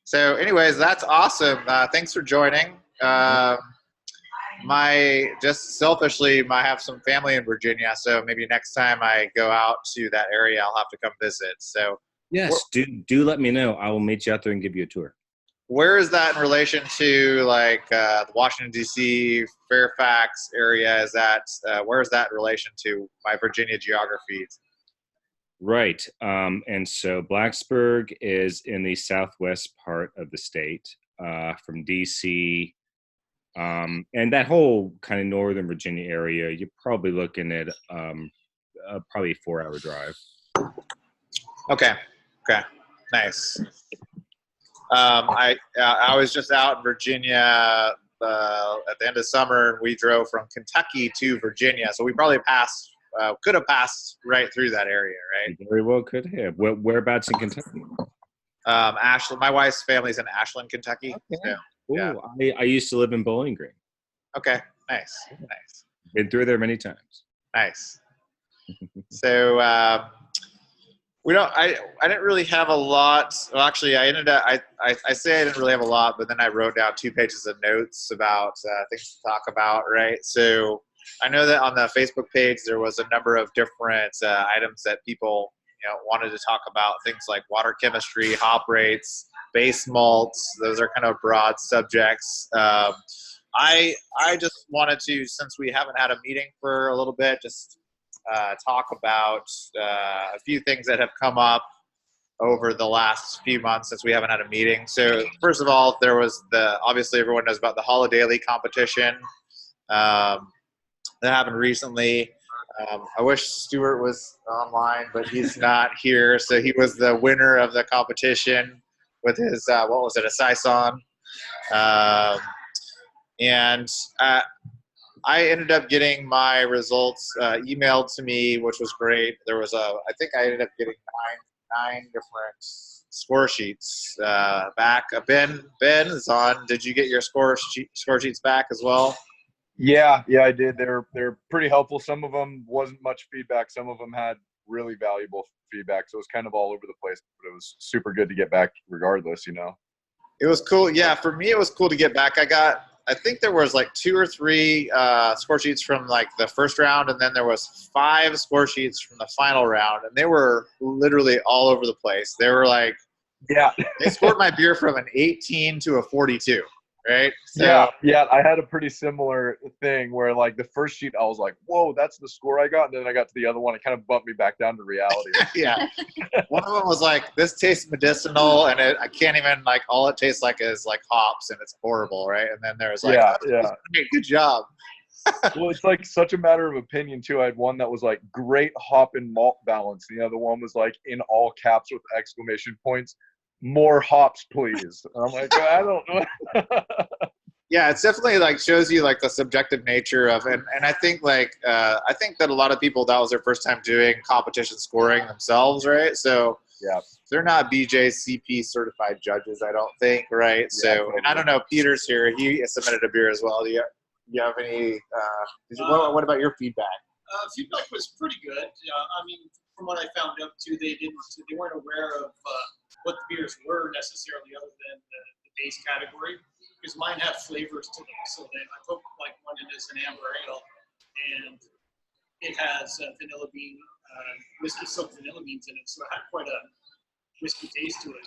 So, anyways, that's awesome. Thanks for joining. Just selfishly, I have some family in Virginia, so maybe next time I go out to that area, I'll have to come visit. So, Yes, do let me know. I will meet you out there and give you a tour. where is that in relation to like the Washington D.C., Fairfax area? Where is that in relation to my Virginia geography? Right. And so Blacksburg is in the southwest part of the state, from DC. And that whole kind of northern Virginia area, you're probably looking at probably a 4-hour drive. Okay. Nice. I was just out in Virginia at the end of summer, and we drove from Kentucky to Virginia, so we probably could have passed right through that area, right? You very well could have. Whereabouts in Kentucky? Ashland. My wife's family's in Ashland, Kentucky. Okay. So, Ooh, yeah. I used to live in Bowling Green. Okay. Nice. Been through there many times. Nice. So we don't. I didn't really have a lot. Well, actually, I ended up. I say I didn't really have a lot, but then I wrote down 2 pages of notes about things to talk about. Right. So I know that on the Facebook page there was a number of different items that people wanted to talk about. Things like water chemistry, hop rates, base malts. Those are kind of broad subjects. I just wanted to, since we haven't had a meeting for a little bit, just talk about a few things that have come up over the last few months since we haven't had a meeting. So first of all, there was obviously everyone knows about the Holidaily competition that happened recently. I wish Stuart was online, but he's not here. So he was the winner of the competition with his, what was it, a Saison. And I ended up getting my results emailed to me, which was great. There was I think I ended up getting nine different score sheets back. Ben is on. Did you get your score sheets back as well? Yeah, I did. They're pretty helpful. Some of them wasn't much feedback. Some of them had really valuable feedback. So it was kind of all over the place, but it was super good to get back regardless, It was cool. Yeah, for me, it was cool to get back. I think there was like 2 or 3 score sheets from like the first round, and then there was 5 score sheets from the final round, and they were literally all over the place. They were like, they scored my beer from an 18 to a 42, right? So, yeah, I had a pretty similar thing where like the first sheet I was like, whoa, that's the score I got, and then I got to the other one, it kind of bumped me back down to reality. Yeah. One of them was like, this tastes medicinal, and I can't even, like, all it tastes like is like hops, and it's horrible, right? And then there's like, good job. Well, it's like such a matter of opinion too. I had one that was like great hop and malt balance. The other one was like in all caps with exclamation points, more hops, please. And I'm like, I don't know. Yeah, it's definitely like shows you like the subjective nature of it. And I think I think that a lot of people, that was their first time doing competition scoring themselves, right? So yeah, they're not BJCP certified judges, I don't think, right? Yeah, so, and I don't know, Peter's here. He submitted a beer as well. Do you have any, what about your feedback? Feedback was pretty good. I mean, from what I found out too, they weren't aware of what the beers were necessarily, other than the base category, because mine have flavors to them. So I put like one in as an amber ale, and it has vanilla bean, whiskey soaked vanilla beans in it. So it had quite a whiskey taste to it.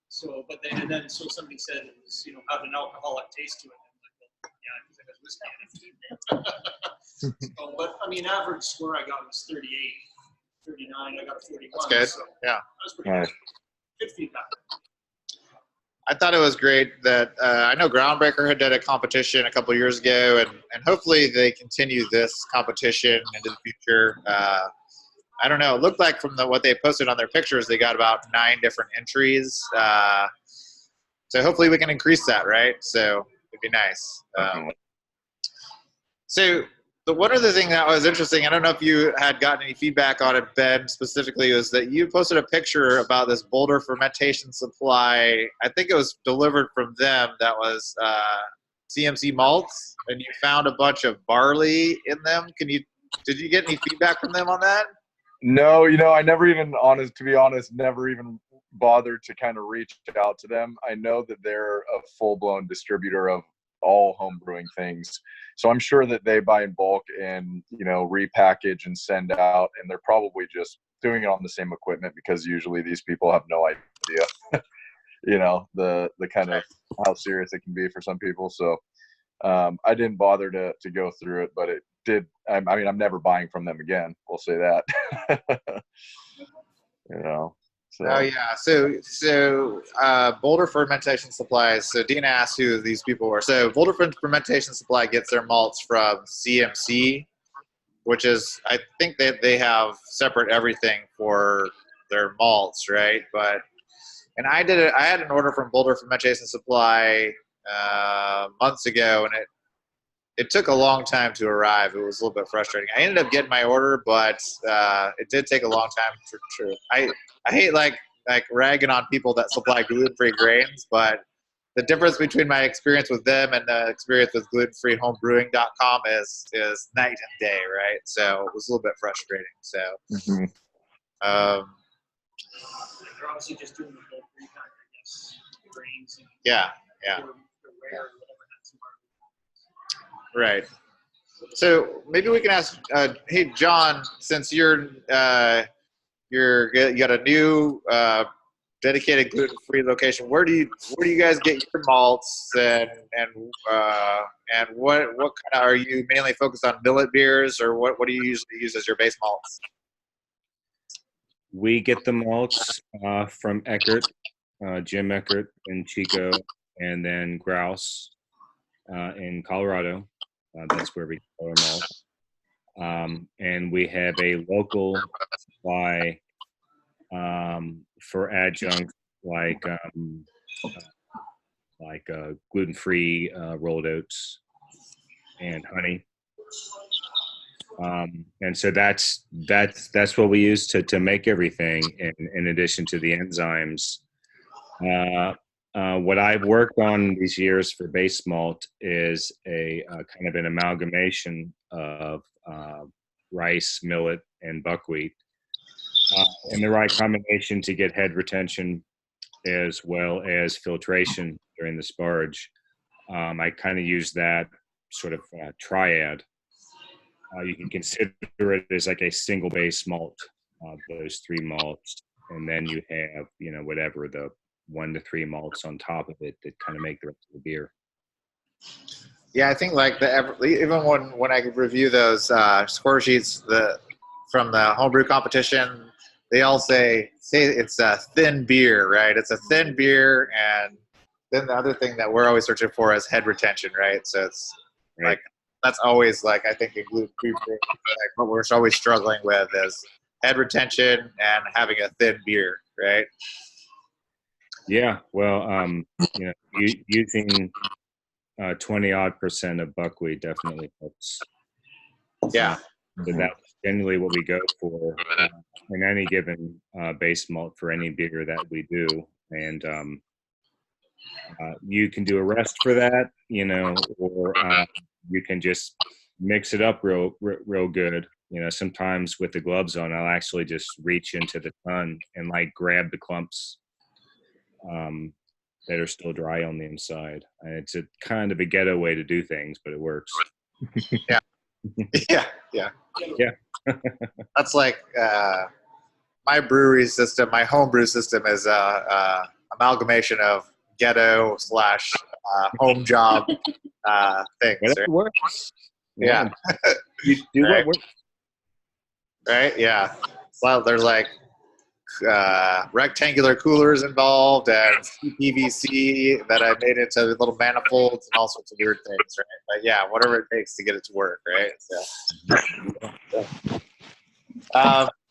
So, so somebody said it was, had an alcoholic taste to it. And I'm like, well, yeah, because it has whiskey in it. So, but I mean, average score I got was 38, 39. I got a 41. That's good. So yeah. That was pretty good. Good feedback. I thought it was great that I know Groundbreaker had done a competition a couple of years ago, and hopefully they continue this competition into the future. I don't know. It looked like from what they posted on their pictures, they got about 9 different entries. So hopefully we can increase that, right? So it'd be nice. So the one other thing that was interesting, I don't know if you had gotten any feedback on it, Ben, specifically, was that you posted a picture about this Boulder fermentation supply. I think it was delivered from them. That was CMC malts, and you found a bunch of barley in them. Did you get any feedback from them on that? No, I never even, never even bothered to kind of reach out to them. I know that they're a full-blown distributor of all home brewing things, so I'm sure that they buy in bulk and, you know, repackage and send out, and they're probably just doing it on the same equipment, because usually these people have no idea you know, the kind of how serious it can be for some people. So I didn't bother to go through it, but it did. I mean, I'm never buying from them again. We'll say that. You know. So. Oh yeah. So Boulder Fermentation Supplies. So Dean asked who these people were. So Boulder Fermentation Supply gets their malts from CMC, which is, I think they have separate everything for their malts, right? And I had an order from Boulder Fermentation Supply months ago, and it took a long time to arrive. It was a little bit frustrating. I ended up getting my order, but it did take a long time. I hate like ragging on people that supply gluten-free grains, but the difference between my experience with them and the experience with glutenfreehomebrewing.com is night and day, right? So it was a little bit frustrating. So, They're obviously just doing the whole repack, I guess, grains and yeah. or where or whatever that's Right. So maybe we can ask, hey John, since you got a new dedicated gluten-free location, where do you guys get your malts, and what kind of, are you mainly focused on millet beers, or what do you usually use as your base malts? We get the malts from Eckert, Jim Eckert in Chico, and then Grouse in Colorado. That's where we get our malt. And we have a local supply for adjuncts like gluten-free rolled oats and honey. And so that's what we use to make everything, in addition to the enzymes. What I've worked on these years for base malt is a kind of an amalgamation of rice, millet, and buckwheat, and the right combination to get head retention as well as filtration during the sparge. I kind of use that sort of triad. You can consider it as like a single base malt, those three malts, and then you have, you know, whatever the 1 to 3 malts on top of it that kind of make the rest of the beer. Yeah, I think like even when I review those score sheets from the homebrew competition, they all say it's a thin beer, right? It's a thin beer, and then the other thing that we're always searching for is head retention, right? So it's Right. like that's always like, I think in gluten-free beer, like what we're always struggling with is head retention and having a thin beer, right? Yeah, well, you know, using 20% of buckwheat definitely helps. Yeah. So that's generally what we go for in any given base malt for any beer that we do. And you can do a rest for that, you know, or you can just mix it up real good. You know, sometimes with the gloves on, I'll actually just reach into the tun and like grab the clumps that are still dry on the inside. And it's a kind of a ghetto way to do things, but it works. Yeah. Yeah. That's like my brewery system. My home brew system is a amalgamation of ghetto / home job things. Whatever Right? works. Yeah. You do Right. what works. Right? Yeah. So there's like rectangular coolers involved and PVC that I made into little manifolds and all sorts of weird things, right? But yeah, whatever it takes to get it to work, right?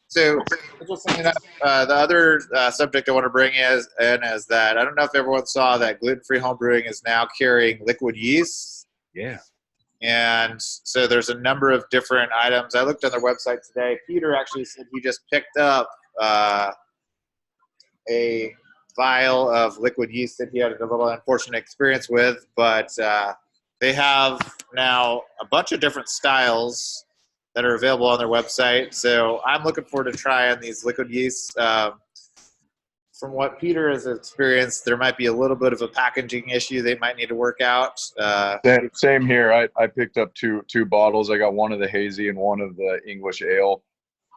So interesting enough, the other subject I want to bring is that I don't know if everyone saw that gluten-free home brewing is now carrying liquid yeast. Yeah. And so there's a number of different items. I looked on their website today. Peter actually said he just picked up a vial of liquid yeast that he had a little unfortunate experience with, but they have now a bunch of different styles that are available on their website. So I'm looking forward to trying these liquid yeast from what Peter has experienced, there might be a little bit of a packaging issue they might need to work out. Same here. I picked up two bottles. I got one of the hazy and one of the English ale.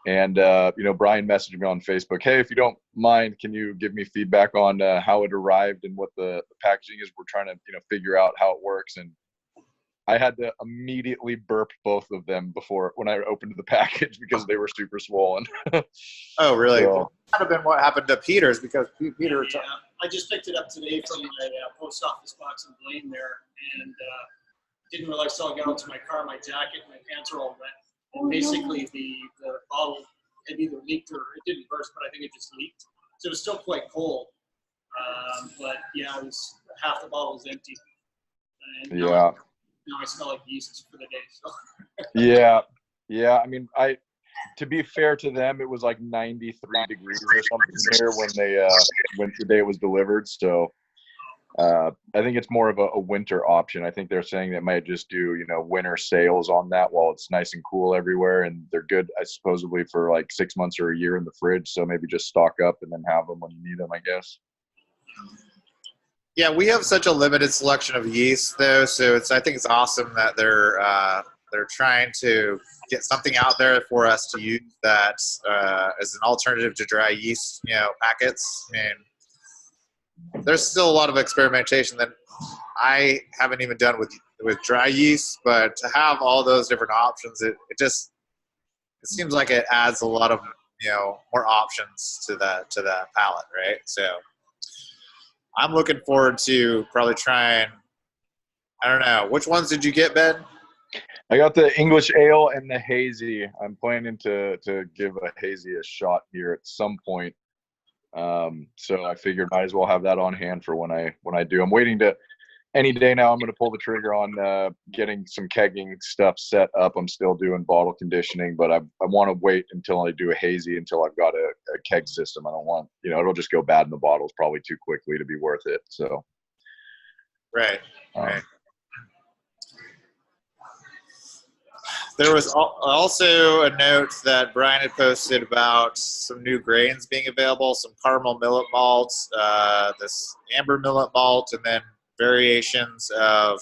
And Brian messaged me on Facebook, hey, if you don't mind, can you give me feedback on how it arrived and what the packaging is? We're trying to figure out how it works. And I had to immediately burp both of them when I opened the package because they were super swollen. Oh, really? So, Well, that would have been what happened to Peter's, because Peter. Yeah, I just picked it up today from my post office box in Blaine there, and didn't realize till I got into my car, my jacket and my pants are all wet. And basically, the bottle had either leaked or it didn't burst, but I think it just leaked. So it was still quite cold. But yeah, it was half the bottle was empty. And yeah. Now I smell like yeast for the day. So. Yeah. I mean, to be fair to them, it was like 93 degrees or something here when the day it was delivered. So I think it's more of a winter option. I think they're saying they might just do winter sales on that while it's nice and cool everywhere, and they're good, I supposedly, for like 6 months or a year in the fridge. So maybe just stock up and then have them when you need them, I guess. Yeah, we have such a limited selection of yeast, though, so I think it's awesome that they're trying to get something out there for us to use that as an alternative to dry yeast, packets. I mean, there's still a lot of experimentation that I haven't even done with dry yeast, but to have all those different options, it seems like it adds a lot of more options to the palette, right? So I'm looking forward to probably trying. I don't know, which ones did you get, Ben? I got the English ale and the hazy. I'm planning to give a hazy a shot here at some point. So I figured might as well have that on hand for when I do. I'm waiting to any day now. I'm going to pull the trigger on getting some kegging stuff set up. I'm still doing bottle conditioning, but I want to wait until I do a hazy until I've got a keg system. I don't want it'll just go bad in the bottles probably too quickly to be worth it. So right. There was also a note that Brian had posted about some new grains being available, some caramel millet malts, this amber millet malt, and then variations of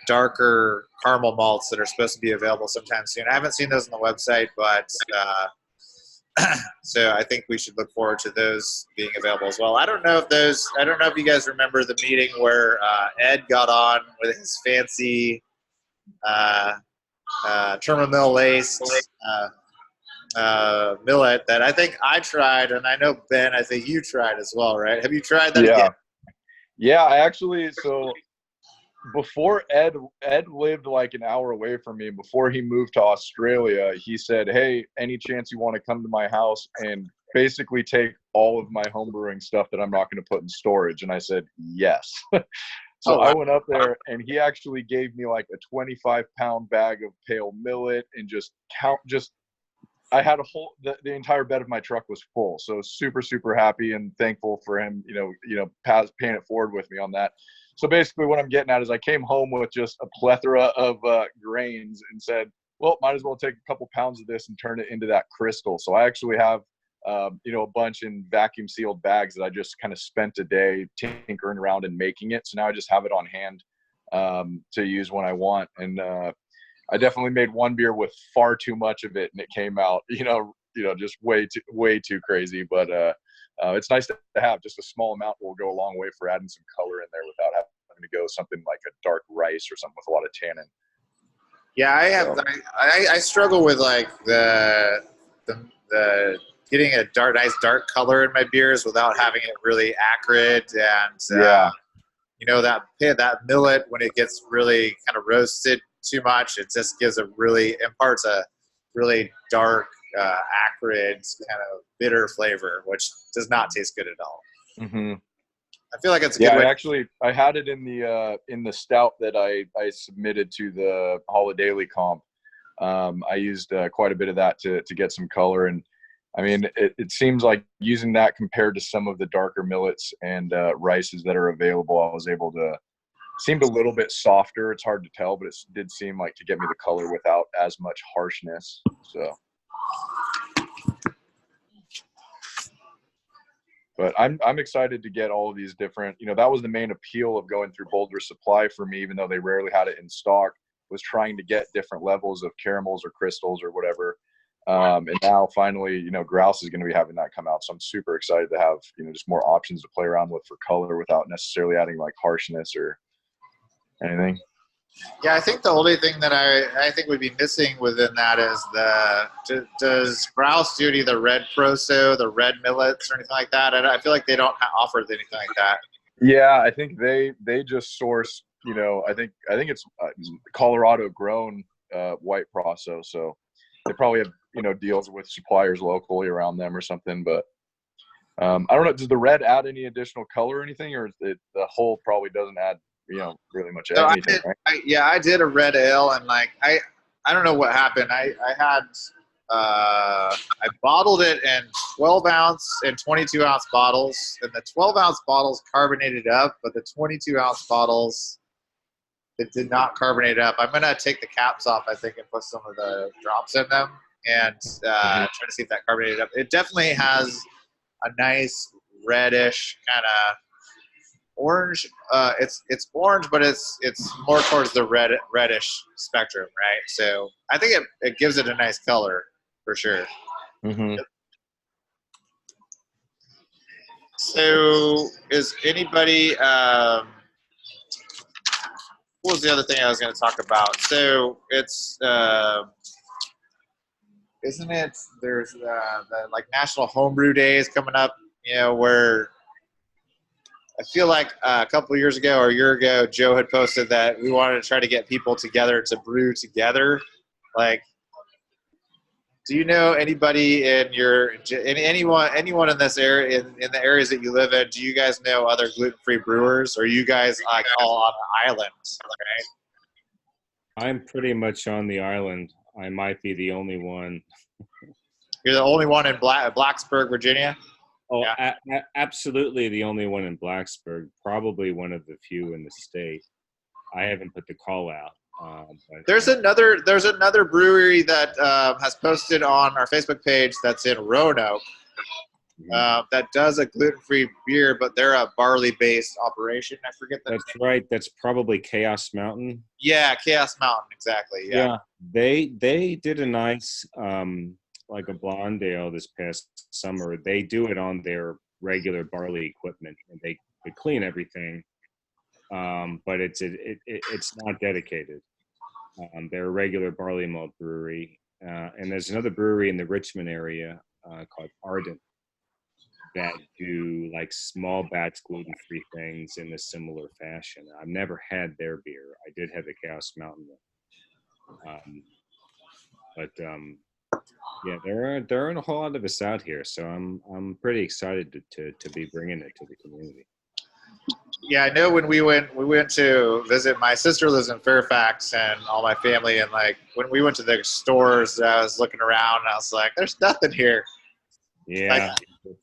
darker caramel malts that are supposed to be available sometime soon. I haven't seen those on the website, but so I think we should look forward to those being available as well. I don't know if you guys remember the meeting where Ed got on with his fancy Termomil laced millet that I think I tried, and I know, Ben, I think you tried as well, right? Have you tried that again? Yeah, I actually, so before Ed lived like an hour away from me. Before he moved to Australia, he said, hey, any chance you want to come to my house and basically take all of my homebrewing stuff that I'm not going to put in storage? And I said, yes. So I went up there, and he actually gave me like a 25-pound bag of pale millet, and I had the entire bed of my truck was full. So super, super happy and thankful for him, paying it forward with me on that. So basically what I'm getting at is I came home with just a plethora of grains and said, well, might as well take a couple pounds of this and turn it into that crystal. So I actually have a bunch in vacuum sealed bags that I just kind of spent a day tinkering around and making it. So now I just have it on hand to use when I want. And I definitely made one beer with far too much of it, and it came out, just way too crazy. But it's nice to have just a small amount. Will go a long way for adding some color in there without having to go something like a dark rice or something with a lot of tannin. Yeah, I struggle with like the getting a nice dark color in my beers without having it really acrid, and that millet, when it gets really kind of roasted too much, it just imparts a really dark, acrid, kind of bitter flavor, which does not taste good at all. Mm-hmm. I feel like it's a good way. I had it in the stout that I submitted to the Holidaily comp. I used quite a bit of that to get some color, and I mean, it seems like using that compared to some of the darker millets and rices that are available, I was able to. Seemed a little bit softer. It's hard to tell, but it did seem like to get me the color without as much harshness. So. But I'm excited to get all of these different, that was the main appeal of going through Boulder Supply for me, even though they rarely had it in stock, was trying to get different levels of caramels or crystals or whatever. And now finally, Grouse is going to be having that come out. So I'm super excited to have, just more options to play around with for color without necessarily adding like harshness or anything. Yeah, I think the only thing that I think would be missing within that is does Grouse do any of the red Proso, the red millets, or anything like that? I feel like they don't offer anything like that. Yeah, I think they just source, I think it's Colorado grown white Proso, so they probably have deals with suppliers locally around them or something. But I don't know. Does the red add any additional color or anything, or is it, the whole probably doesn't add really much So anything? I did a red ale, and like I don't know what happened. I bottled it in 12 ounce and 22 ounce bottles, and the 12 ounce bottles carbonated up, but the 22 ounce bottles, it did not carbonate up. I'm gonna take the caps off, I think, and put some of the drops in them and try to see if that carbonated up. It definitely has a nice reddish kind of orange. It's orange, but it's more towards the reddish spectrum, right? So I think it gives it a nice color for sure. Mm-hmm. So is anybody? What was the other thing I was going to talk about? So it's isn't it? There's the like National Homebrew Days coming up. Where I feel like a couple of years ago or a year ago, Joe had posted that we wanted to try to get people together to brew together. Like, do you know anybody in anyone in this area, in the areas that you live in? Do you guys know other gluten-free brewers, or you guys like all on the island? Right? I'm pretty much on the island. I might be the only one. You're the only one in Blacksburg, Virginia? Oh, Yeah. Absolutely the only one in Blacksburg. Probably one of the few in the state. I haven't put the call out. But there's another brewery that has posted on our Facebook page that's in Roanoke that does a gluten-free beer, but they're a barley-based operation. I forget that. That's right. That's probably Chaos Mountain. Yeah, Chaos Mountain, exactly. Yeah. They did a nice like a blonde ale this past summer. They do it on their regular barley equipment, and they clean everything. But it's not dedicated. They're a regular barley malt brewery, and there's another brewery in the Richmond area called Ardent that do like small batch gluten-free things in a similar fashion. I've never had their beer. I did have the Chaos Mountain one. Yeah, there aren't a whole lot of us out here, so I'm pretty excited to be bringing it to the community. Yeah, I know when we went to visit, my sister lives in Fairfax and all my family, and like when we went to the stores, I was looking around and I was like, there's nothing here. Yeah. Like,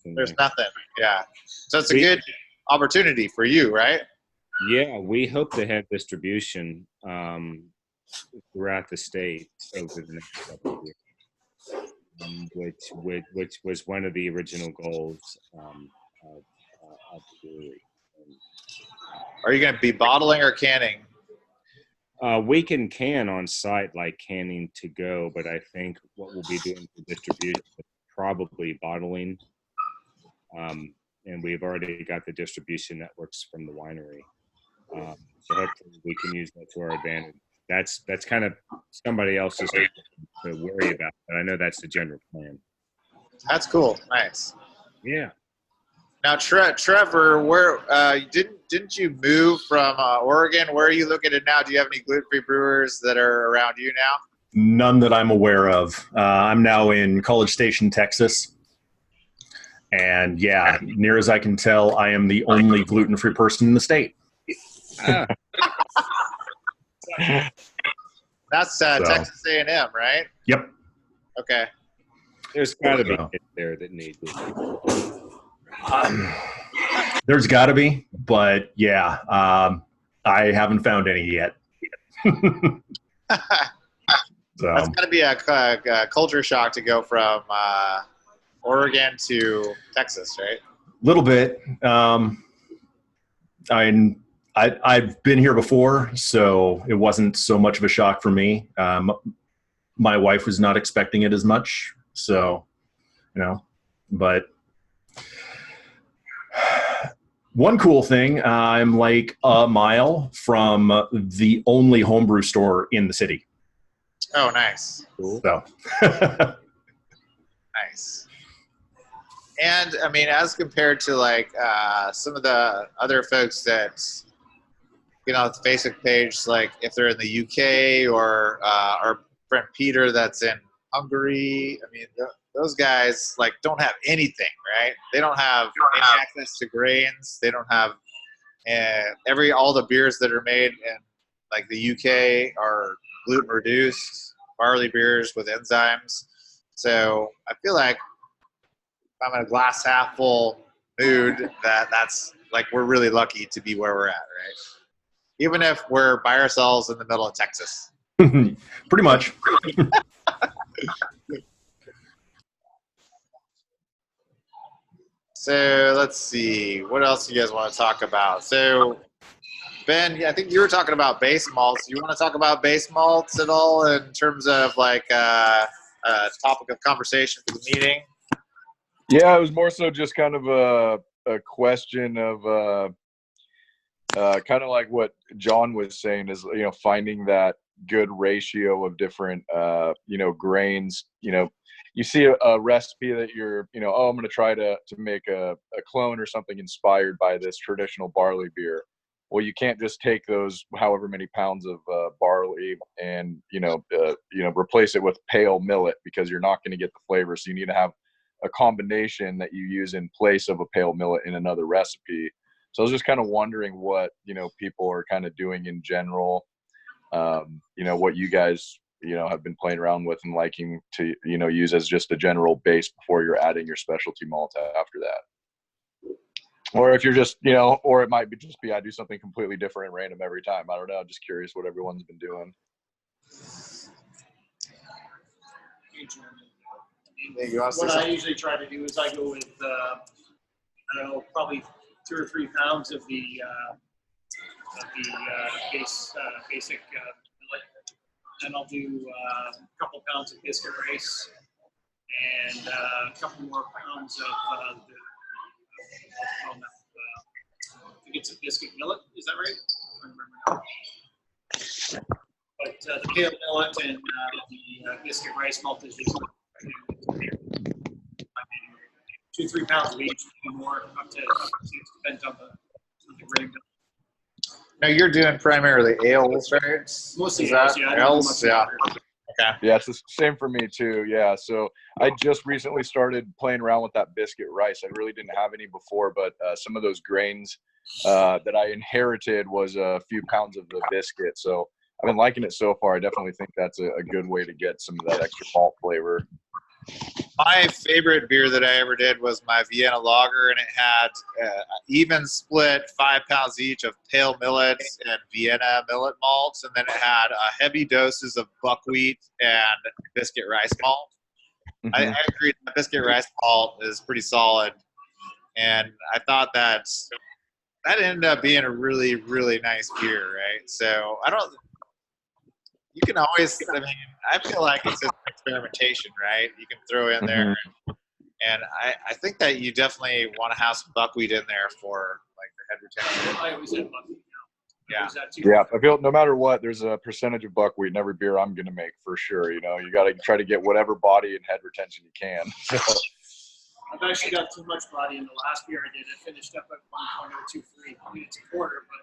there's nothing. Yeah. So it's a good opportunity for you, right? Yeah, we hope to have distribution throughout the state over the next couple of years, which was one of the original goals of the brewery. Are you going to be bottling or canning? We can can on site, like canning to go, but I think what we'll be doing for distribution is probably bottling. And we've already got the distribution networks from the winery. So hopefully we can use that to our advantage. That's kind of somebody else's to worry about, but I know that's the general plan. That's cool. Nice. Yeah. Now, Trevor, where didn't you move from Oregon? Where are you located now? Do you have any gluten-free brewers that are around you now? None that I'm aware of. I'm now in College Station, Texas. And yeah, near as I can tell, I am the only gluten-free person in the state. That's Texas A&M, right? Yep. Okay. There's got to be kids there that need gluten. There's got to be, but yeah, I haven't found any yet. So that's got to be a culture shock to go from Oregon to Texas, right? Little bit. I've been here before, so it wasn't so much of a shock for me. My wife was not expecting it as much, so but one cool thing, I'm like a mile from the only homebrew store in the city. Oh, nice. Cool. So Nice. And I mean, as compared to like some of the other folks that on the Facebook page, like if they're in the UK or our friend Peter that's in Hungary, I mean, those guys like don't have anything, right? They don't have any access to grains. They don't have all the beers that are made in like the UK are gluten reduced barley beers with enzymes. So I feel like if I'm in a glass half full mood, that's like we're really lucky to be where we're at, right? Even if we're by ourselves in the middle of Texas. pretty much. So let's see. What else do you guys want to talk about? So Ben, I think you were talking about base malts. You want to talk about base malts at all in terms of like a topic of conversation for the meeting? Yeah, it was more so just kind of a question of kind of like what John was saying is, finding that good ratio of different, grains. You see a recipe that you're, oh, I'm going to try to make a clone or something inspired by this traditional barley beer. Well, you can't just take those however many pounds of barley and, replace it with pale millet, because you're not going to get the flavor. So you need to have a combination that you use in place of a pale millet in another recipe. So I was just kind of wondering what, people are kind of doing in general, what you guys, have been playing around with and liking to, use as just a general base before you're adding your specialty malt after that. Or if you're just, or it might just be I do something completely different and random every time. I don't know. Just curious what everyone's been doing. What I usually try to do is I go with, probably 2 or 3 pounds of the basic millet. Then I'll do a couple pounds of biscuit rice and a couple more pounds of I think it's a biscuit millet. Is that right? I don't remember now. But the pale millet and the biscuit rice malt is just 2-3 pounds of each, maybe more, up to 6, depends on the grain. No, you're doing primarily ales, right? Mostly ales, yeah. Ales, yeah. Okay. Yeah, it's the same for me too. Yeah, so I just recently started playing around with that biscuit rice. I really didn't have any before, but some of those grains that I inherited was a few pounds of the biscuit. So I've been liking it so far. I definitely think that's a good way to get some of that extra malt flavor. My favorite beer that I ever did was my Vienna Lager, and it had even split 5 pounds each of pale millets and Vienna millet malts, and then it had heavy doses of buckwheat and biscuit rice malt. Mm-hmm. I agree that biscuit rice malt is pretty solid, and I thought that ended up being a really, really nice beer, right? So you can always, I feel like it's just experimentation, right? You can throw in there. And I think that you definitely want to have some buckwheat in there for like the head retention. I always have buckwheat. Yeah. Yeah, I feel no matter what, there's a percentage of buckwheat in every beer I'm going to make for sure. You got to try to get whatever body and head retention you can. So. I've actually got too much body in the last beer I did. It finished up at 1.023. I mean, it's a quarter, but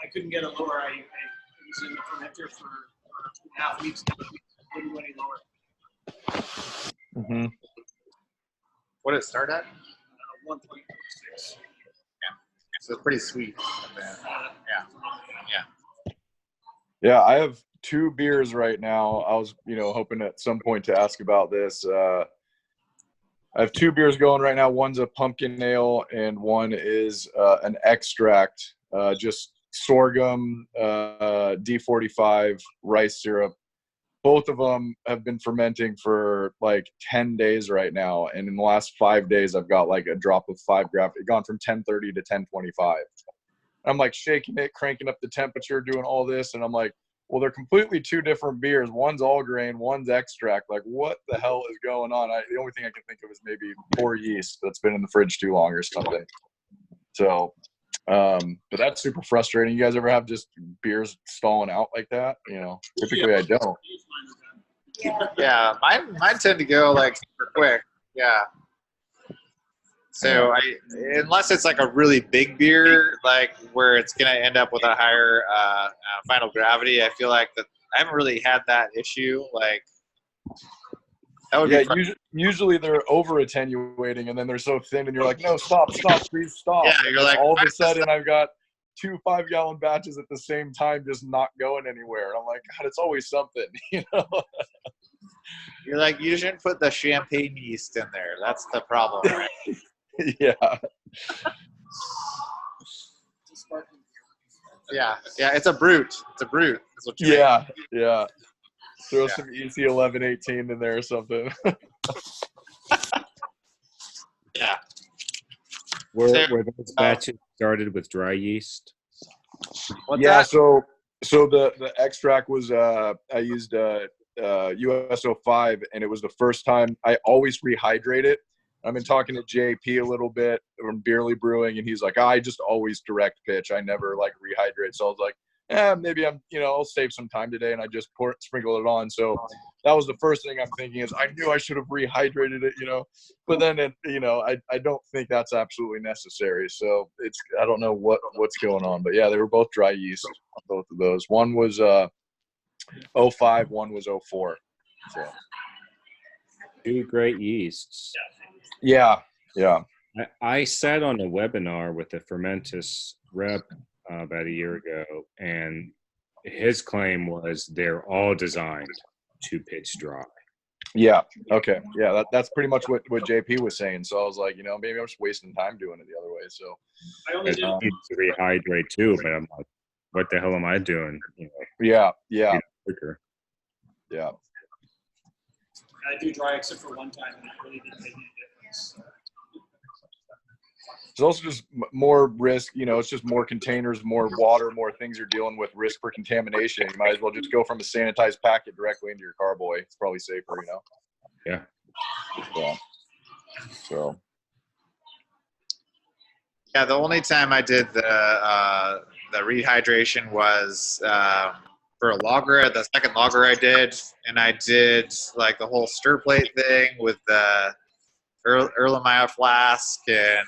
I couldn't get it lower. I was in the fermenter for 2.5 weeks. I couldn't go any lower. Mm-hmm. What did it start at? 1.6. Yeah. So it's pretty sweet. Yeah, I have 2 beers right now. I was, hoping at some point to ask about this. I have 2 beers going right now. One's a pumpkin ale, and one is an extract, just sorghum, D45 rice syrup, both of them have been fermenting for like 10 days right now, and in the last 5 days I've got like a drop of 5 graph. It gone from 1030 to 1025. I'm like shaking it, cranking up the temperature, doing all this, and I'm like, well, they're completely two different beers. One's all grain, one's extract. Like, what the hell is going on? The only thing I can think of is maybe poor yeast that's been in the fridge too long or something. So, but that's super frustrating. You guys ever have just beers stalling out like that? You know, typically I don't. Yeah, mine tend to go like super quick. Yeah. So unless it's like a really big beer, like where it's gonna end up with a higher final gravity, I feel like that I haven't really had that issue. Like that would be usually they're over attenuating, and then they're so thin, and you're like, no, stop, please stop. Yeah, and you're like, all of a sudden I've got 2 5-gallon batches at the same time, just not going anywhere. And I'm like, God, it's always something, you know. You're like, you shouldn't put the champagne yeast in there. That's the problem, right? Yeah. Yeah, it's a brute. It's a brute. That's what you Yeah. Throw some EC 1118 in there or something. Yeah. Were those batches started with dry yeast? What's yeah. that? So the extract was I used USO 5, and it was the first time. I always rehydrate it. I've been talking to JP a little bit from Beerly Brewing, and he's like, I just always direct pitch. I never like rehydrate. So I was like, maybe I'll save some time today, and I just sprinkle it on. So that was the first thing I'm thinking is I knew I should have rehydrated it, but then I don't think that's absolutely necessary. So I don't know what's going on, but yeah, they were both dry yeast, both of those. One was 05, one was 04. So 2 great yeasts. yeah. I sat on a webinar with the Fermentus rep about a year ago, and his claim was they're all designed to pitch dry. Yeah. Okay. Yeah. That's pretty much what JP was saying. So I was like, maybe I'm just wasting time doing it the other way. So I only did I need to rehydrate too, but I'm like, what the hell am I doing? Yeah. Quicker. Yeah. I do dry except for one time, and it really didn't make any difference. It's also just more risk, it's just more containers, more water, more things you're dealing with, risk for contamination. You might as well just go from a sanitized packet directly into your carboy. It's probably safer, Yeah. So. Yeah, the only time I did the rehydration was for a lager, the second lager I did, and I did like the whole stir plate thing with the Erlenmeyer flask, and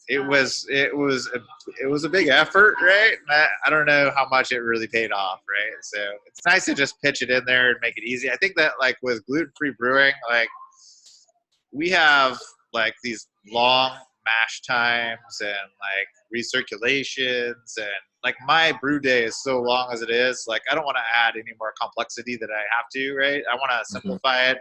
it was a big effort, right? And I don't know how much it really paid off, right? So it's nice to just pitch it in there and make it easy. I think that like with gluten-free brewing, like we have like these long mash times and like recirculations, and like my brew day is so long as it is, like I don't want to add any more complexity that I have to, right? I want to simplify it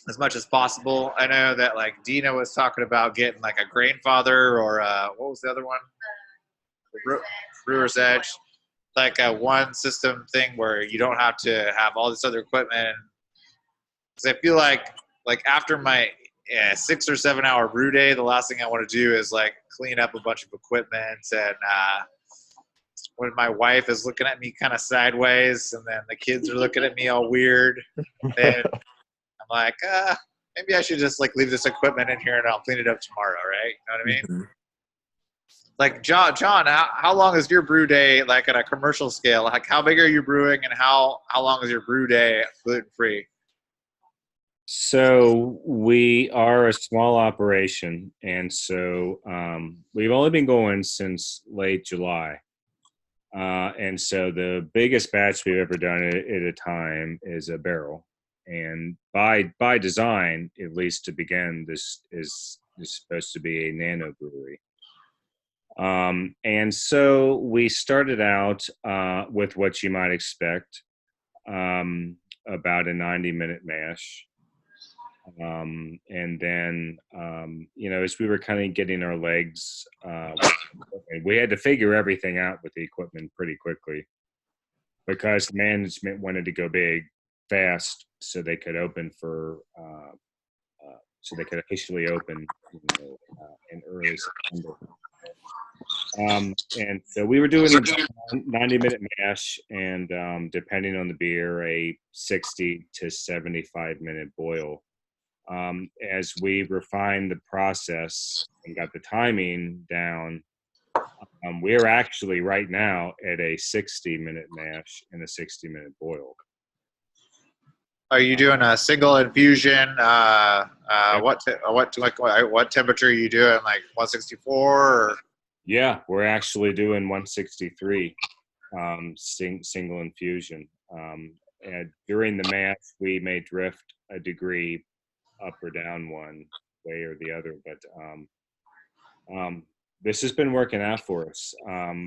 as much as possible. I know that like Dina was talking about getting like a Grainfather or what was the other one? Brewer's Edge, like a one system thing where you don't have to have all this other equipment. Because I feel like after my 6 or 7 hour brew day, the last thing I want to do is like clean up a bunch of equipment, and when my wife is looking at me kind of sideways, and then the kids are looking at me all weird, and I'm like, maybe I should just like leave this equipment in here and I'll clean it up tomorrow, right? You know what I mean? Mm-hmm. Like John, how long is your brew day like at a commercial scale? Like how big are you brewing, and how long is your brew day gluten free? So we are a small operation, and so we've only been going since late July. And so the biggest batch we've ever done at a time is a barrel. And by design, at least to begin, this is supposed to be a nano brewery. And so we started out with what you might expect, about a 90-minute mash. And then, as we were kind of getting our legs, we had to figure everything out with the equipment pretty quickly. because management wanted to go big fast so they could open for so they could officially open in early September. And so we were doing a 90-minute mash, and depending on the beer, a 60 to 75-minute boil. As we refined the process and got the timing down, we're actually right now at a 60-minute mash and a 60-minute boil. Are you doing a single infusion? Yeah. What temperature are you doing? Like 164? Or? Yeah, we're actually doing 163 single infusion. And during the mash, we may drift a degree up or down one way or the other, but this has been working out for us.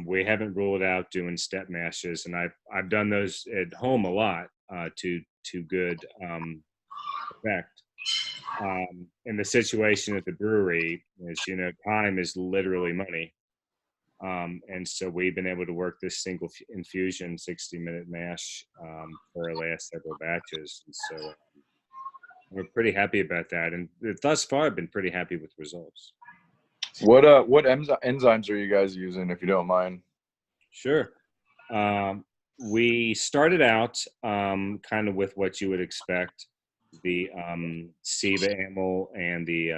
We haven't ruled out doing step mashes, and I've done those at home a lot to good effect. In the situation at the brewery, as you know, time is literally money. And so we've been able to work this single infusion 60-minute mash for our last several batches. And so we're pretty happy about that. And thus far, I've been pretty happy with results. What enzymes are you guys using, if you don't mind? Sure. We started out kind of with what you would expect, the SIVA amyl and the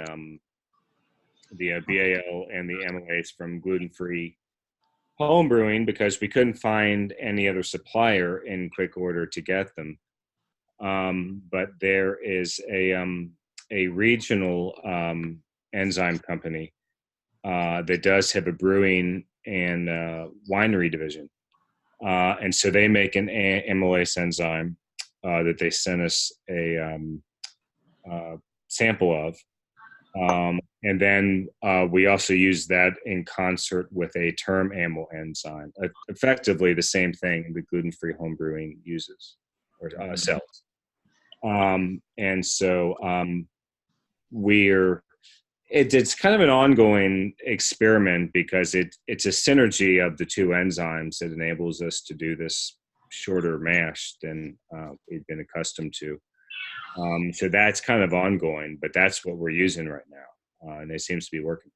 BAL and the amylase from gluten-free home brewing, because we couldn't find any other supplier in quick order to get them. But there is a regional enzyme company that does have a brewing and winery division. And so they make an amylase enzyme that they sent us a sample of. And then we also use that in concert with a term amyl enzyme, effectively the same thing the gluten-free home brewing uses or sells. And so it's kind of an ongoing experiment, because it's a synergy of the two enzymes that enables us to do this shorter mash than we've been accustomed to. So that's kind of ongoing, but that's what we're using right now, and it seems to be working.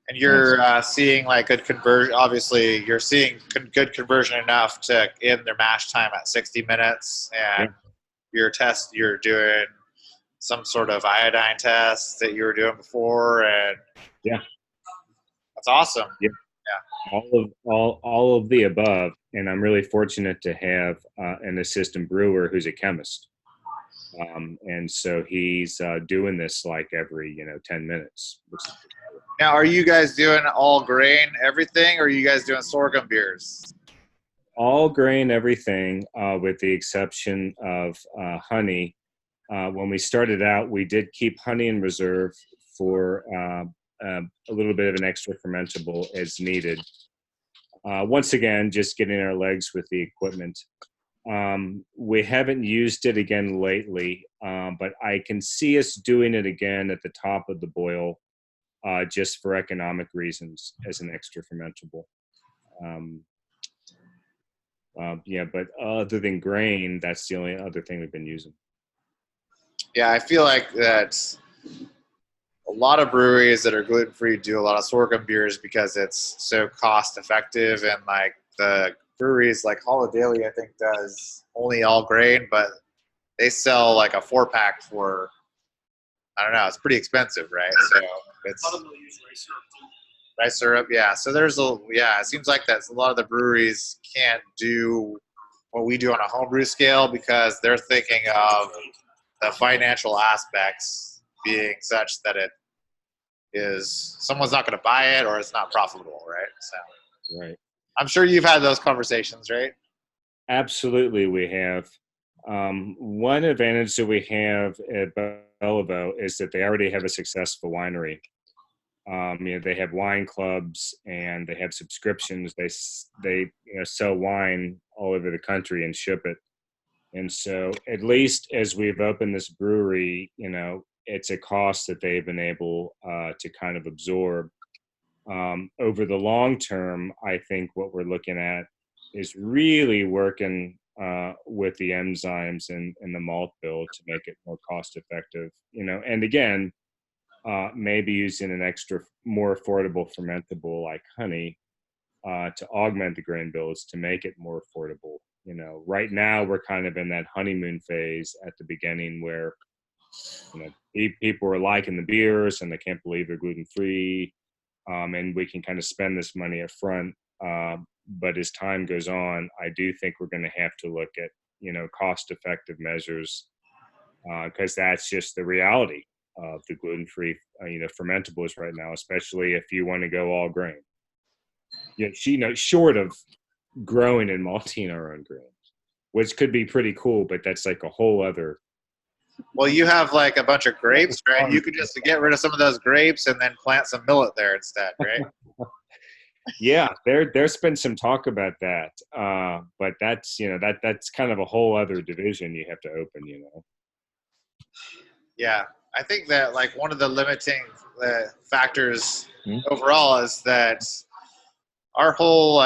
And you're seeing like good conversion. Obviously, you're seeing good conversion enough to end their mash time at 60 minutes. And your test, you're doing some sort of iodine test that you were doing before, and that's awesome. Yeah. All of the above, and I'm really fortunate to have an assistant brewer who's a chemist. And so he's doing this like every 10 minutes. Now, are you guys doing all grain everything, or are you guys doing sorghum beers? All grain everything, with the exception of honey. When we started out, we did keep honey in reserve for a little bit of an extra fermentable as needed. Once again, just getting our legs with the equipment. We haven't used it again lately, but I can see us doing it again at the top of the boil, just for economic reasons as an extra fermentable. But other than grain, that's the only other thing we've been using. Yeah, I feel like that a lot of breweries that are gluten-free do a lot of sorghum beers because it's so cost-effective, and like the breweries like Holidaily, I think, does only all grain, but they sell like a 4-pack for, I don't know, it's pretty expensive, right? So it's A lot of them will use rice syrup too. rice syrup, yeah. So there's it seems like that a lot of the breweries can't do what we do on a homebrew scale because they're thinking of the financial aspects being such that it is someone's not going to buy it or it's not profitable, right? So Right. I'm sure you've had those conversations, right? Absolutely, we have. One advantage that we have at Bellevue is that they already have a successful winery. They have wine clubs and they have subscriptions. They sell wine all over the country and ship it. And so, at least as we've opened this brewery, it's a cost that they've been able to kind of absorb. Over the long term, I think what we're looking at is really working with the enzymes in the malt bill to make it more cost effective. And again, maybe using an extra, more affordable fermentable like honey to augment the grain bills to make it more affordable. Right now we're kind of in that honeymoon phase at the beginning where people are liking the beers and they can't believe they're gluten free, and we can kind of spend this money up front. But as time goes on, I do think we're going to have to look at cost effective measures, because that's just the reality of the gluten free fermentables right now, especially if you want to go all grain. Short of growing and malting our own grains, which could be pretty cool, but that's like a whole other. Well, you have like a bunch of grapes, right? You could just get rid of some of those grapes and then plant some millet there instead, right? Yeah, there's been some talk about that, but that's that's kind of a whole other division you have to open. Yeah, I think that like one of the limiting factors overall is that our whole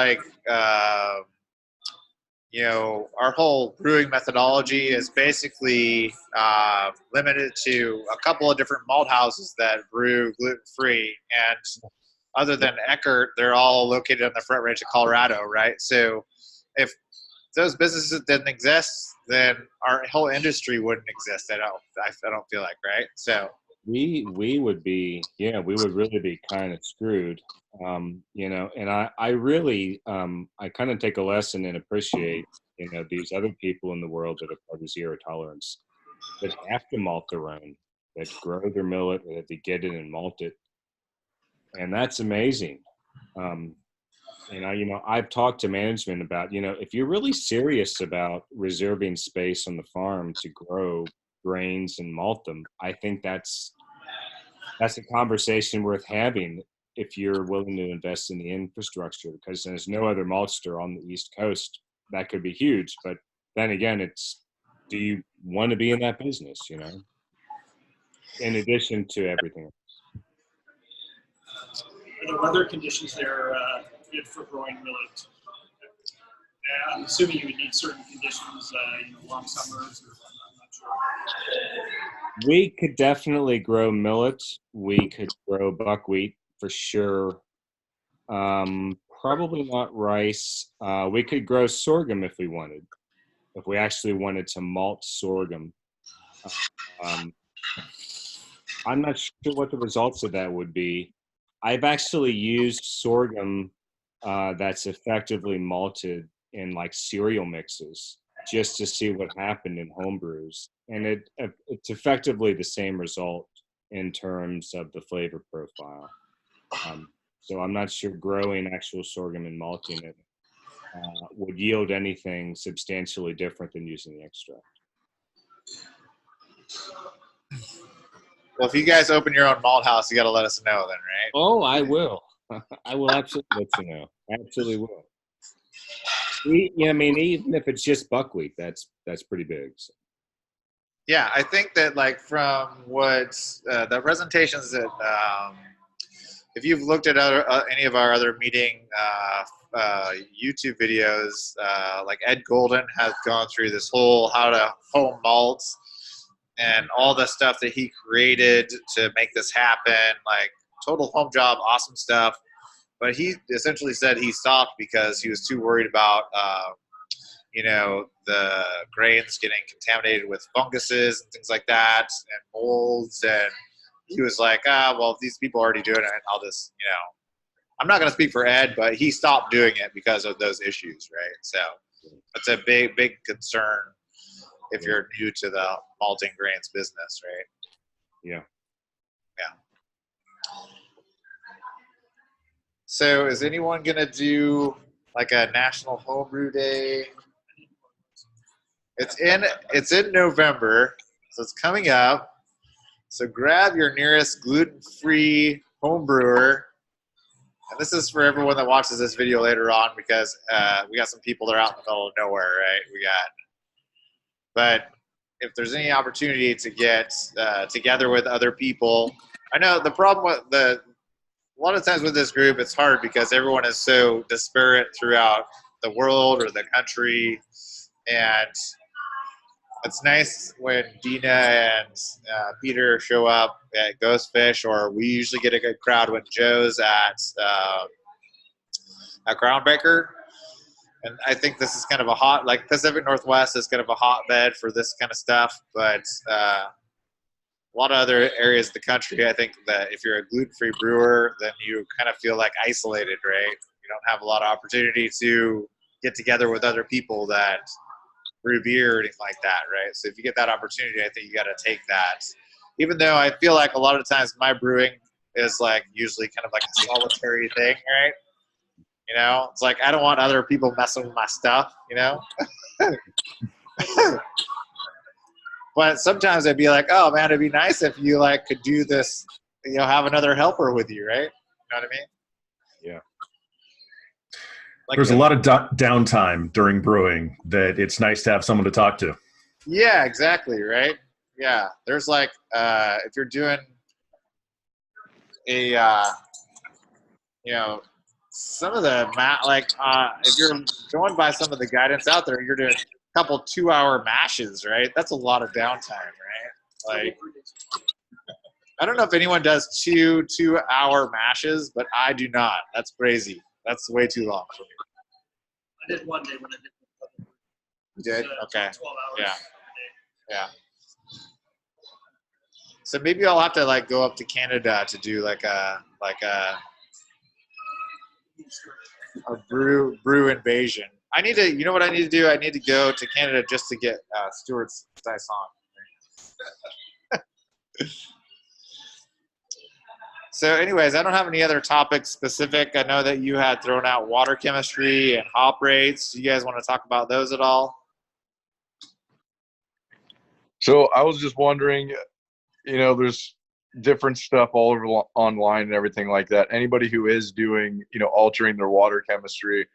our whole brewing methodology is basically limited to a couple of different malt houses that brew gluten-free. And other than Eckert, they're all located on the Front Range of Colorado, right? So if those businesses didn't exist, then our whole industry wouldn't exist. I don't feel like, right? So we would be, we would really be kind of screwed. And I really, I kind of take a lesson and appreciate, these other people in the world that are part of zero tolerance, that have to malt their own, that grow their millet, that they get it and malt it. And that's amazing. I've talked to management about, if you're really serious about reserving space on the farm to grow grains and malt them, I think that's a conversation worth having if you're willing to invest in the infrastructure, because there's no other maltster on the East Coast. That could be huge. But then again, do you want to be in that business, in addition to everything else? Are the weather conditions there good for growing millet? I'm assuming you would need certain conditions, long summers, or I'm not sure. We could definitely grow millet. We could grow buckwheat for sure. Probably not rice. We could grow sorghum if we wanted. If we actually wanted to malt sorghum. I'm not sure what the results of that would be. I've actually used sorghum that's effectively malted in like cereal mixes just to see what happened in home brews. And it's effectively the same result in terms of the flavor profile. So I'm not sure growing actual sorghum and malting it would yield anything substantially different than using the extract. Well, if you guys open your own malt house, you got to let us know then, right? Oh, I will. I will absolutely let you know. I absolutely will. Even if it's just buckwheat, that's pretty big. So. Yeah, I think that like from what the presentations that if you've looked at any of our other meeting YouTube videos, like Ed Golden has gone through this whole how to home malt and all the stuff that he created to make this happen, like total home job, awesome stuff. But he essentially said he stopped because he was too worried about, the grains getting contaminated with funguses and things like that and molds. And he was like, well, these people are already doing it. I'll just, I'm not going to speak for Ed, but he stopped doing it because of those issues, right? So that's a big, big concern if you're new to the malting grains business, right? Yeah. Yeah. So is anyone going to do like a National Homebrew Day? It's in November, so it's coming up. So grab your nearest gluten-free home brewer. And this is for everyone that watches this video later on, because we got some people that are out in the middle of nowhere, right? But if there's any opportunity to get together with other people, I know the problem with a lot of times with this group, it's hard because everyone is so disparate throughout the world or the country. And it's nice when Dina and Peter show up at Ghost Fish, or we usually get a good crowd when Joe's at Groundbreaker. And I think this is kind of like Pacific Northwest is kind of a hotbed for this kind of stuff. But a lot of other areas of the country, I think that if you're a gluten-free brewer, then you kind of feel like isolated, right? You don't have a lot of opportunity to get together with other people that brew beer or anything like that, right? So if you get that opportunity, I think you got to take that. Even though I feel like a lot of times my brewing is like usually kind of like a solitary thing, right? You know, it's like I don't want other people messing with my stuff, you know? But sometimes I'd be like, oh man, it'd be nice if you like could do this, you know, have another helper with you, right? You know what I mean? Yeah. Like There's a lot of downtime during brewing that it's nice to have someone to talk to. Yeah, exactly, right? Yeah. There's like, if you're doing a, you know, some of the, if you're going by some of the guidance out there, you're doing a couple 2-hour mashes, right? That's a lot of downtime, right? Like, I don't know if anyone does 2-hour mashes, but I do not. That's crazy. That's way too long for me. I did one day when I did. You did? Okay. 12 hours. Yeah. Yeah. So maybe I'll have to like go up to Canada to do like a brew invasion. I need to, you know what I need to do? I need to go to Canada just to get Stuart's Saison. So anyways, I don't have any other topics specific. I know that you had thrown out water chemistry and hop rates. Do you guys want to talk about those at all? So I was just wondering, you know, there's different stuff all over online and everything like that. Anybody who is doing, you know, altering their water chemistry,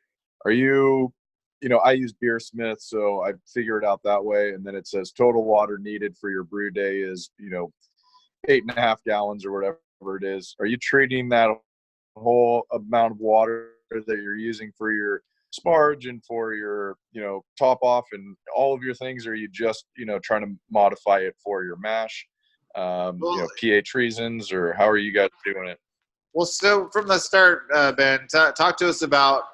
are you, you know, I use Beersmith, so I figure it out that way. And then it says total water needed for your brew day is, you know, 8.5 gallons or whatever it is. Are you treating that whole amount of water that you're using for your sparge and for your, you know, top off and all of your things? Or are you just, you know, trying to modify it for your mash? You know, pH reasons, or how are you guys doing it? Well, so from the start, Ben, talk to us about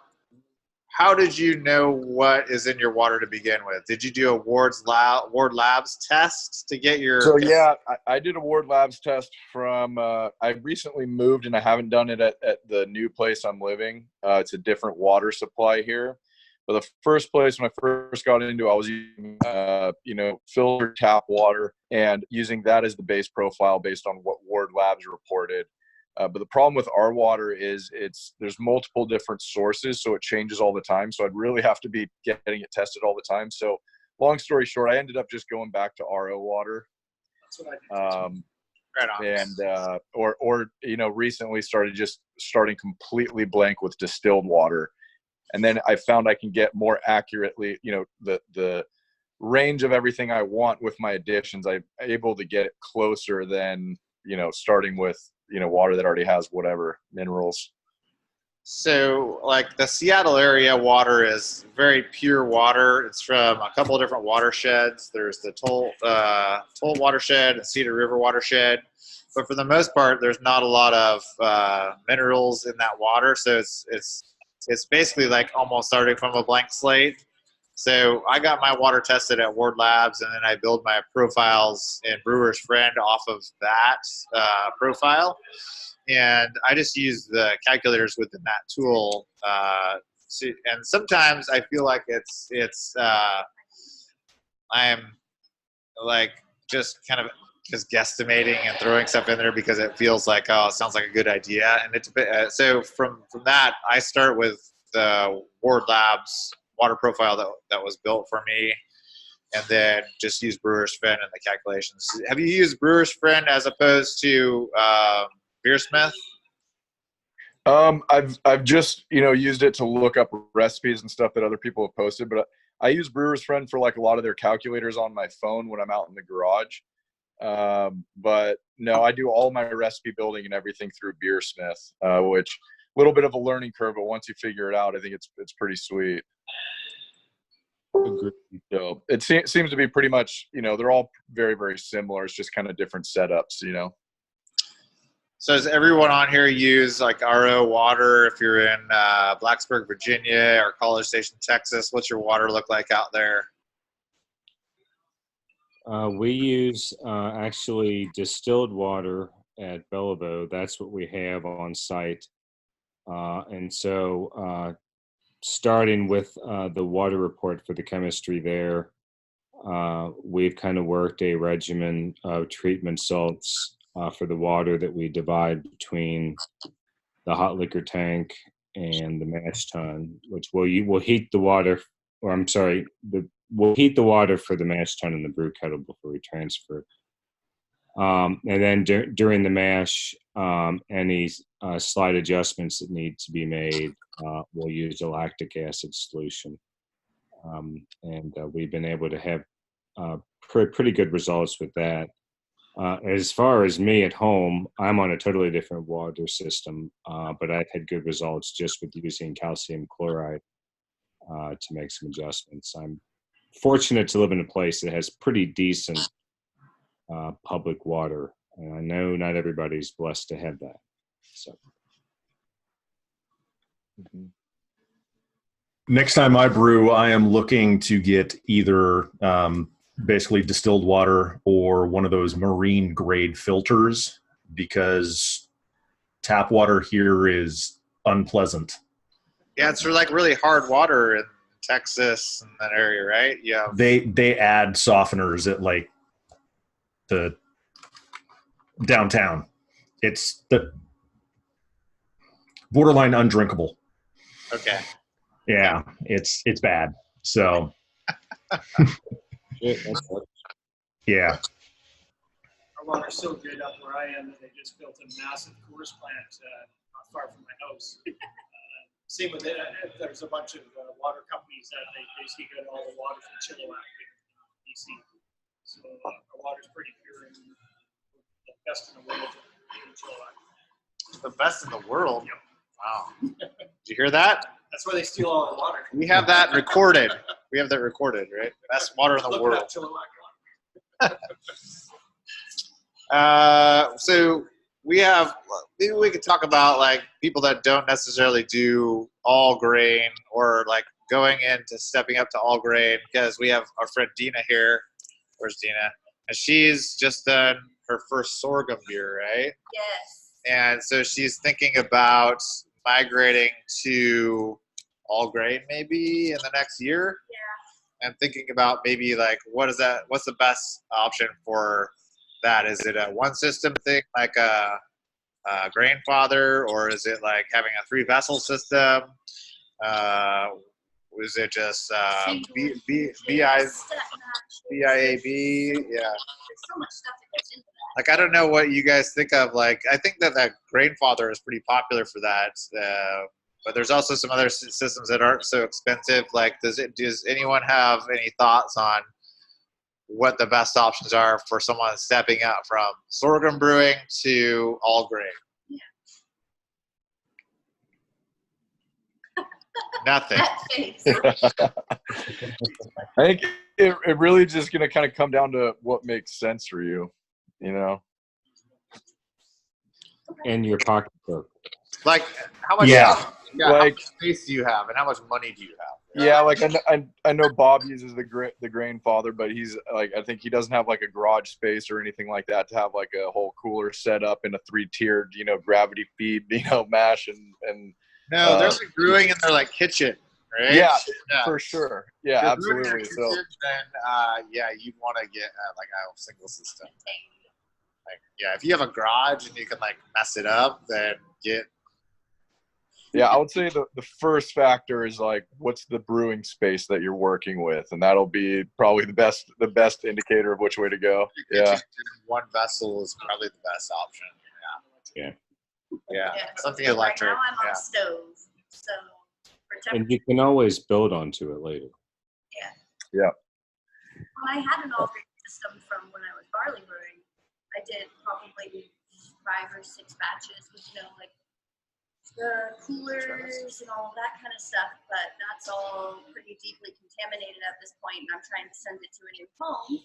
how did you know what is in your water to begin with? Did you do a Ward Labs test to get your? So yeah, I did a Ward Labs test from. I recently moved and I haven't done it at the new place I'm living. It's a different water supply here. But the first place when I first got into it, I was using, you know, filtered tap water and using that as the base profile based on what Ward Labs reported. But the problem with our water is there's multiple different sources, so it changes all the time. So I'd really have to be getting it tested all the time. So long story short, I ended up just going back to RO water. That's what I did. Right on. And or you know, recently starting completely blank with distilled water. And then I found I can get more accurately, you know, the range of everything I want with my additions. I'm able to get it closer than, you know, starting with, you know, water that already has whatever minerals. So like the Seattle area water is very pure water. It's from a couple of different watersheds. There's the Toll watershed and Cedar River watershed. But for the most part, there's not a lot of minerals in that water. So it's basically like almost starting from a blank slate. So I got my water tested at Ward Labs, and then I build my profiles in Brewer's Friend off of that profile. And I just use the calculators within that tool. And sometimes I feel like I'm like just kind of just guesstimating and throwing stuff in there because it feels like, oh, it sounds like a good idea. And it's a bit, so from that, I start with the Ward Labs water profile that was built for me, and then just use Brewer's Friend in the calculations. Have you used Brewer's Friend as opposed to Beersmith? I've just, you know, used it to look up recipes and stuff that other people have posted, but I use Brewer's Friend for like a lot of their calculators on my phone when I'm out in the garage. But no, I do all my recipe building and everything through Beersmith, which a little bit of a learning curve, but once you figure it out, I think it's pretty sweet. Agreed. So it seems to be pretty much, they're all very, very similar. It's just kind of different setups. So does everyone on here use like RO water? If you're in Blacksburg, Virginia, or College Station, Texas, what's your water look like out there? We use actually distilled water at Bellevue. That's what we have on site. And so starting with the water report for the chemistry there, we've kind of worked a regimen of treatment salts for the water that we divide between the hot liquor tank and the mash tun, which will heat the water, or I'm sorry, we'll heat the water for the mash tun and the brew kettle before we transfer. And then during the mash, any slight adjustments that need to be made, we'll use a lactic acid solution. And we've been able to have pretty good results with that. As far as me at home, I'm on a totally different water system, but I've had good results just with using calcium chloride to make some adjustments. I'm fortunate to live in a place that has pretty decent public water, and I know not everybody's blessed to have that. So. Next time I brew, I am looking to get either basically distilled water or one of those marine grade filters, because tap water here is unpleasant. Yeah, it's like really hard water in Texas and that area, right? Yeah. They add softeners at like the downtown. It's the borderline undrinkable. Okay. Yeah, it's bad. So yeah. Our water's so good up where I am that they just built a massive course plant not far from my house. Same with it. There's a bunch of water companies that they basically get all the water from Chilliwack in BC. So our water's pretty pure and the best in the world in Chilliwack. The best in the world? Yep. Wow. Did you hear that? That's where they steal all the water. We have that recorded. We have that recorded, right? Best water in the Look it world. up, Chilliwack. So maybe we could talk about like people that don't necessarily do all grain, or like going into stepping up to all grain, because we have our friend Dina here. Where's Dina? And she's just done her first sorghum beer, right? Yes. And so she's thinking about migrating to all grain maybe in the next year. Yeah. And thinking about maybe like what's the best option for that? Is it a one system thing like a Grainfather, or is it like having a 3-vessel system? Was it just BIAB? Yeah. There's so much stuff that goes into that. Like, I don't know what you guys think of. Like, I think that Grainfather is pretty popular for that. But there's also some other systems that aren't so expensive. Like, does anyone have any thoughts on what the best options are for someone stepping out from sorghum brewing to all grain? Yeah. Nothing. That face. I think it really just going to kind of come down to what makes sense for you, And your pocketbook. Like, how much? Yeah. How Like- much space do you have, and how much money do you have? Yeah, like I know Bob uses the Grainfather, but he's like, I think he doesn't have like a garage space or anything like that to have like a whole cooler set up in a 3-tiered, gravity feed, mash and No, they're like brewing in their like kitchen, right? Yeah, for sure. Yeah, If you're brewing in your absolutely. So kitchen, then you'd want to get like a single system. Like, yeah, if you have a garage and you can like mess it up, then get. yeah, I would say the first factor is like, what's the brewing space that you're working with, and that'll be probably the best indicator of which way to go. Yeah. One vessel is probably the best option. Yeah. Yeah. Yeah. Something Right electric. now I'm on Yeah. stove, so for And temperature. you can always build onto it later. When I had an alternate system from when I was barley brewing, I did probably 5 or 6 batches with like the coolers and all that kind of stuff, but that's all pretty deeply contaminated at this point, and I'm trying to send it to a new home,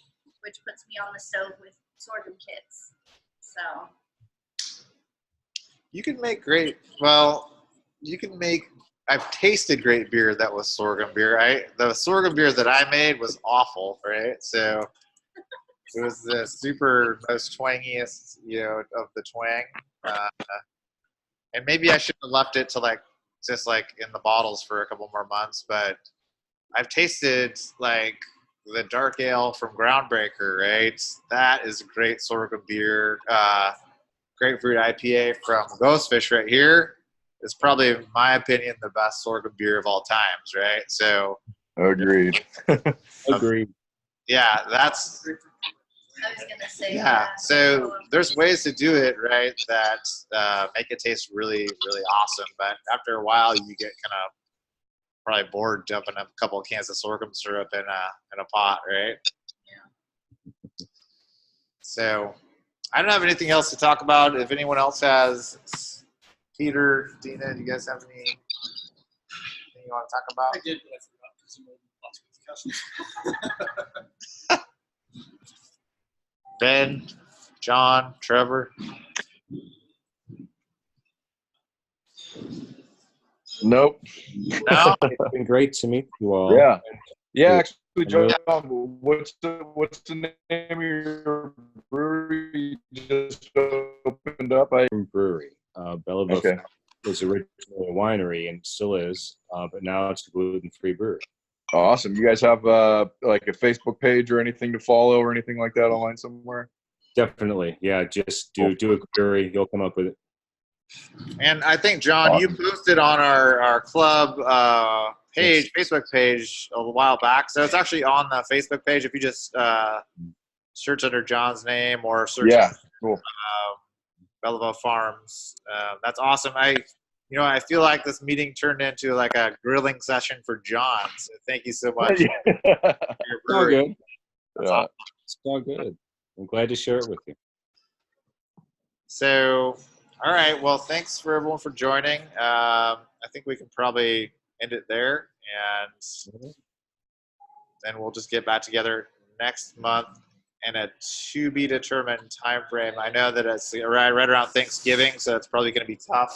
which puts me on the stove with sorghum kits. So You can make great. Well, you can make. I've tasted great beer that was sorghum beer. The sorghum beer that I made was awful, right? So it was the super most twangiest, of the twang. And maybe I should have left it to just in the bottles for a couple more months. But I've tasted the dark ale from Groundbreaker, right? That is a great sorghum beer. Grapefruit IPA from Ghostfish right here is probably, in my opinion, the best sorghum beer of all times, right? So, Agreed. Agreed. yeah, that's I was gonna say yeah. So there's ways to do it, right? That make it taste really, really awesome. But after a while, you get kind of probably bored dumping a couple of cans of sorghum syrup in a pot, right? Yeah. So I don't have anything else to talk about. If anyone else has, Peter, Dina, do you guys have anything you want to talk about? I did, but I forgot because you made lots of discussions. Ben, John, Trevor. Nope. No? It's been great to meet you all. Yeah. Yeah, Good. actually, John, what's the name of your brewery you just opened up? Brewery. Belleville Okay. was originally a winery and still is, but now it's a gluten-free brewery. Awesome. You guys have like a Facebook page or anything to follow or anything like that online somewhere? Definitely. Yeah, just do a query. You'll come up with it. And I think, John, you posted on our club page, Facebook page, a while back. So it's actually on the Facebook page. If you just search under John's name or search Cool. Belleville Farms. That's awesome. I feel like this meeting turned into like a grilling session for John. So thank you so much. Yeah. for your It's all brewery. good. That's Yeah. awesome. It's all good. I'm glad to share it with you. So, all right. Well, thanks for everyone for joining. I think we can probably end it there, and then we'll just get back together next month in a to be determined time frame. I know that it's right around Thanksgiving, so it's probably going to be tough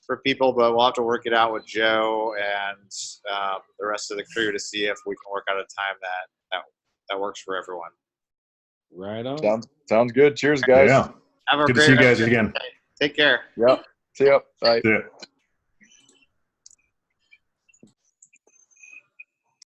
for people, but we'll have to work it out with Joe and the rest of the crew to see if we can work out a time that works for everyone. Right on. Sounds good. Cheers, guys. Yeah. Have a Good to great see you rest guys of your again. day. Take care. Yep. See ya. Bye. See ya.